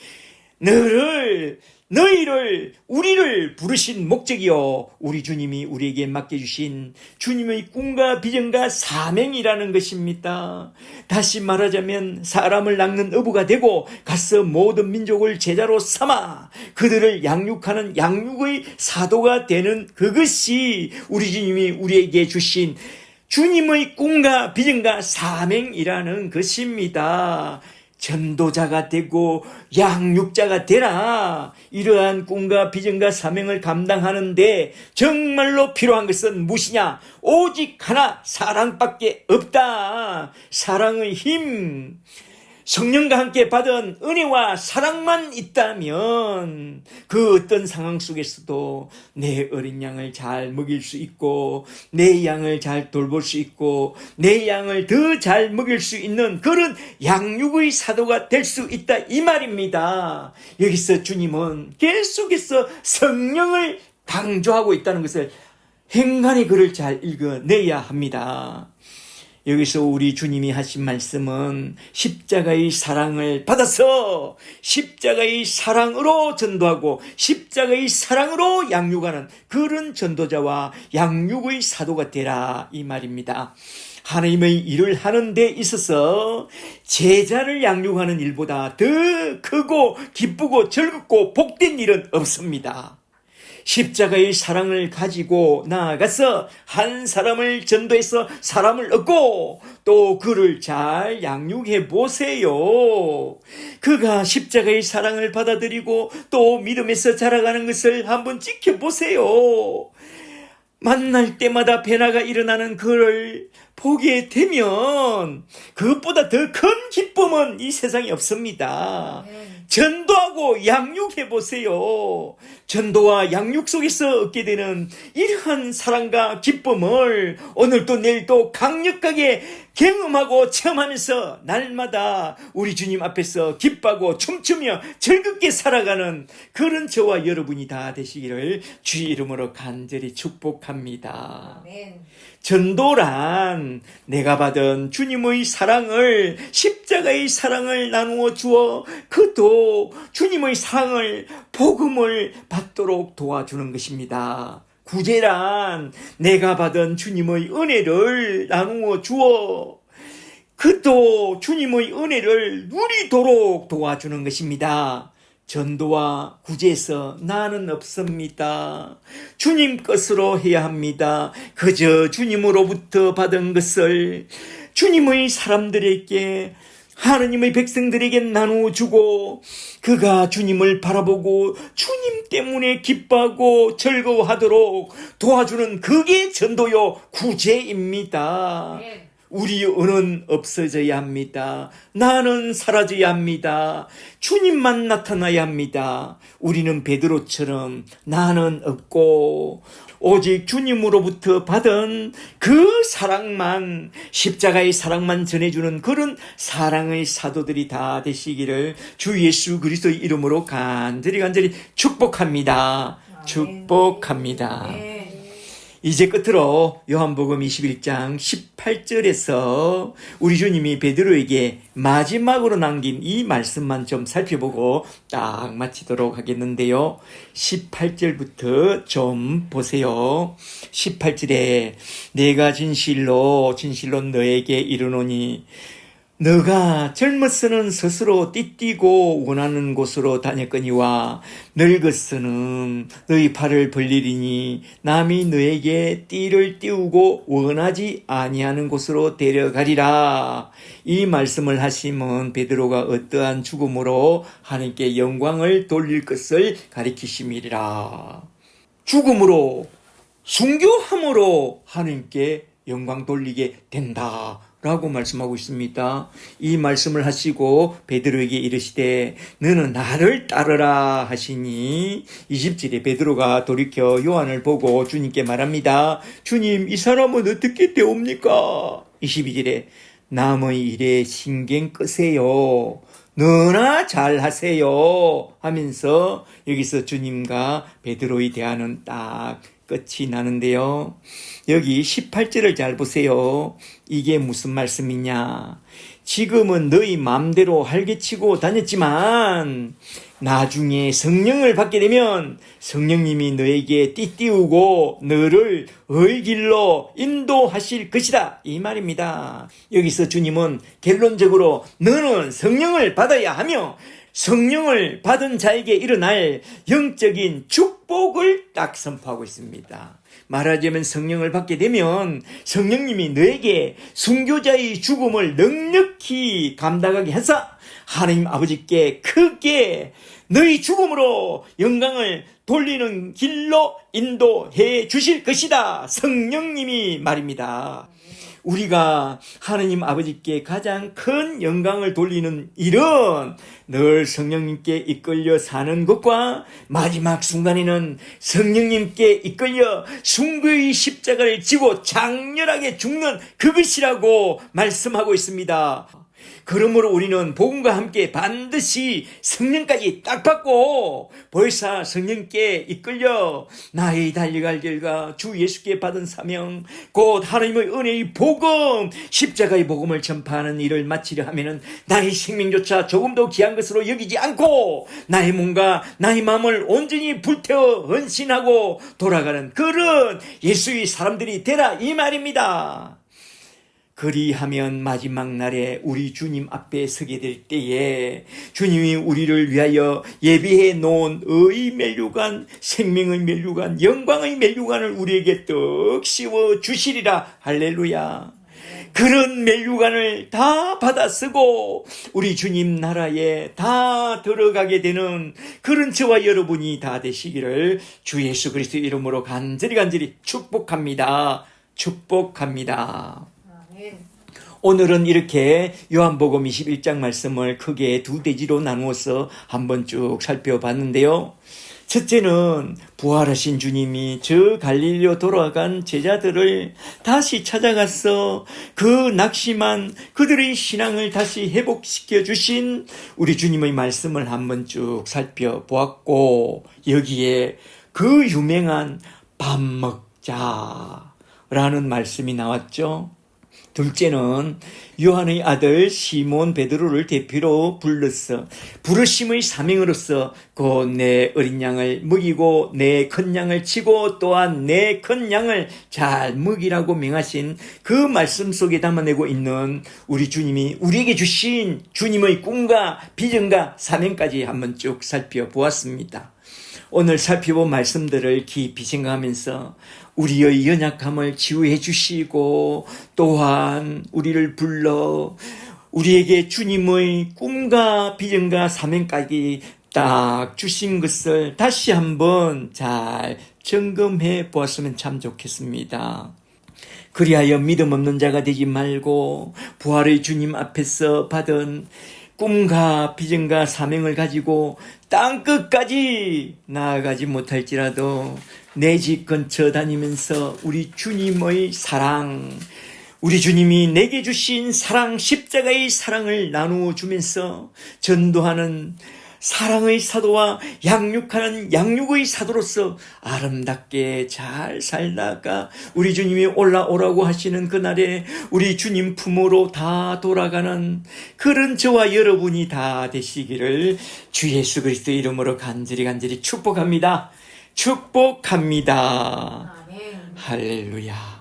A: 너희를 우리를 부르신 목적이요 우리 주님이 우리에게 맡겨주신 주님의 꿈과 비전과 사명이라는 것입니다. 다시 말하자면 사람을 낚는 어부가 되고 가서 모든 민족을 제자로 삼아 그들을 양육하는 양육의 사도가 되는 그것이 우리 주님이 우리에게 주신 주님의 꿈과 비전과 사명이라는 것입니다. 전도자가 되고 양육자가 되라. 이러한 꿈과 비전과 사명을 감당하는데 정말로 필요한 것은 무엇이냐? 오직 하나, 사랑밖에 없다. 사랑의 힘. 성령과 함께 받은 은혜와 사랑만 있다면 그 어떤 상황 속에서도 내 어린 양을 잘 먹일 수 있고 내 양을 잘 돌볼 수 있고 내 양을 더 잘 먹일 수 있는 그런 양육의 사도가 될 수 있다 이 말입니다. 여기서 주님은 계속해서 성령을 강조하고 있다는 것을 행간의 글을 잘 읽어내야 합니다. 여기서 우리 주님이 하신 말씀은 십자가의 사랑을 받아서 십자가의 사랑으로 전도하고 십자가의 사랑으로 양육하는 그런 전도자와 양육의 사도가 되라 이 말입니다. 하나님의 일을 하는 데 있어서 제자를 양육하는 일보다 더 크고 기쁘고 즐겁고 복된 일은 없습니다. 십자가의 사랑을 가지고 나아가서 한 사람을 전도해서 사람을 얻고 또 그를 잘 양육해 보세요. 그가 십자가의 사랑을 받아들이고 또 믿음에서 자라가는 것을 한번 지켜보세요. 만날 때마다 변화가 일어나는 그를 보게 되면 그것보다 더 큰 기쁨은 이 세상에 없습니다. 전도하고 양육해 보세요. 전도와 양육 속에서 얻게 되는 이러한 사랑과 기쁨을 오늘도 내일도 강력하게 경험하고 체험하면서 날마다 우리 주님 앞에서 기뻐하고 춤추며 즐겁게 살아가는 그런 저와 여러분이 다 되시기를 주의 이름으로 간절히 축복합니다. 아멘. 전도란 내가 받은 주님의 사랑을 십자가의 사랑을 나누어 주어 그도 주님의 사랑을 복음을 받도록 도와주는 것입니다. 구제란 내가 받은 주님의 은혜를 나누어 주어 그도 주님의 은혜를 누리도록 도와주는 것입니다. 전도와 구제에서 나는 없습니다. 주님 것으로 해야 합니다. 그저 주님으로부터 받은 것을 주님의 사람들에게 하느님의 백성들에게 나누어주고 그가 주님을 바라보고 주님 때문에 기뻐하고 즐거워하도록 도와주는 그게 전도요 구제입니다. 네. 우리 은은 없어져야 합니다. 나는 사라져야 합니다. 주님만 나타나야 합니다. 우리는 베드로처럼 나는 없고 오직 주님으로부터 받은 그 사랑만 십자가의 사랑만 전해주는 그런 사랑의 사도들이 다 되시기를 주 예수 그리스도의 이름으로 간절히 축복합니다. 축복합니다. 이제 끝으로 요한복음 21장 18절에서 우리 주님이 베드로에게 마지막으로 남긴 이 말씀만 좀 살펴보고 딱 마치도록 하겠는데요. 18절부터 좀 보세요. 18절에 내가 진실로 너에게 이르노니 너가 젊었으는 스스로 띠띠고 원하는 곳으로 다녔거니와 늙었으는 너희 팔을 벌리리니 남이 너에게 띠를 띄우고 원하지 아니하는 곳으로 데려가리라. 이 말씀을 하시면 베드로가 어떠한 죽음으로 하나님께 영광을 돌릴 것을 가리키심이라. 죽음으로 순교함으로 하나님께 영광 돌리게 된다 라고 말씀하고 있습니다. 이 말씀을 하시고 베드로에게 이르시되 너는 나를 따르라 하시니 20절에 베드로가 돌이켜 요한을 보고 주님께 말합니다. 주님, 이 사람은 어떻게 되옵니까? 22절에 남의 일에 신경 끄세요. 너나 잘하세요 하면서 여기서 주님과 베드로의 대화는 딱 끝이 나는데요. 여기 18절을 잘 보세요. 이게 무슨 말씀이냐. 지금은 너희 마음대로 활개치고 다녔지만 나중에 성령을 받게 되면 성령님이 너에게 띠띠우고 너를 의 길로 인도하실 것이다. 이 말입니다. 여기서 주님은 결론적으로 너는 성령을 받아야 하며 성령을 받은 자에게 일어날 영적인 축복을 딱 선포하고 있습니다. 말하자면 성령을 받게 되면 성령님이 너에게 순교자의 죽음을 넉넉히 감당하게 해서 하나님 아버지께 크게 너희 죽음으로 영광을 돌리는 길로 인도해 주실 것이다. 성령님이 말입니다. 우리가 하느님 아버지께 가장 큰 영광을 돌리는 일은 늘 성령님께 이끌려 사는 것과 마지막 순간에는 성령님께 이끌려 순교의 십자가를 지고 장렬하게 죽는 그것이라고 말씀하고 있습니다. 그러므로 우리는 복음과 함께 반드시 성령까지 딱 받고 벌써 성령께 이끌려 나의 달려갈 길과 주 예수께 받은 사명 곧 하나님의 은혜의 복음 십자가의 복음을 전파하는 일을 마치려 하면은 나의 생명조차 조금도 귀한 것으로 여기지 않고 나의 몸과 나의 마음을 온전히 불태워 헌신하고 돌아가는 그런 예수의 사람들이 되라 이 말입니다. 그리하면 마지막 날에 우리 주님 앞에 서게 될 때에 주님이 우리를 위하여 예비해 놓은 의의 면류관, 생명의 면류관, 영광의 면류관을 우리에게 떡 씌워 주시리라. 할렐루야. 그런 면류관을 다 받아 쓰고 우리 주님 나라에 다 들어가게 되는 그런 저와 여러분이 다 되시기를 주 예수 그리스도 이름으로 간절히 축복합니다. 축복합니다. 오늘은 이렇게 요한복음 21장 말씀을 크게 두 대지로 나누어서 한번 쭉 살펴봤는데요. 첫째는 부활하신 주님이 저 갈릴리로 돌아간 제자들을 다시 찾아가서 그 낙심한 그들의 신앙을 다시 회복시켜 주신 우리 주님의 말씀을 한번 쭉 살펴보았고, 여기에 그 유명한 밥 먹자라는 말씀이 나왔죠. 둘째는 요한의 아들 시몬 베드로를 대표로 불러서 부르심의 사명으로서 곧 내 어린 양을 먹이고 내 큰 양을 치고 또한 내 큰 양을 잘 먹이라고 명하신 그 말씀 속에 담아내고 있는 우리 주님이 우리에게 주신 주님의 꿈과 비전과 사명까지 한번 쭉 살펴보았습니다. 오늘 살펴본 말씀들을 깊이 생각하면서 우리의 연약함을 치유해 주시고 또한 우리를 불러 우리에게 주님의 꿈과 비전과 사명까지 딱 주신 것을 다시 한번 잘 점검해 보았으면 참 좋겠습니다. 그리하여 믿음 없는 자가 되지 말고 부활의 주님 앞에서 받은 꿈과 비전과 사명을 가지고 땅끝까지 나아가지 못할지라도 내 집 근처 다니면서 우리 주님의 사랑, 우리 주님이 내게 주신 사랑, 십자가의 사랑을 나누어 주면서 전도하는 사랑의 사도와 양육하는 양육의 사도로서 아름답게 잘 살다가 우리 주님이 올라오라고 하시는 그날에 우리 주님 품으로 다 돌아가는 그런 저와 여러분이 다 되시기를 주 예수 그리스도 이름으로 간절히 축복합니다. 축복합니다.
B: 아멘.
A: 할렐루야.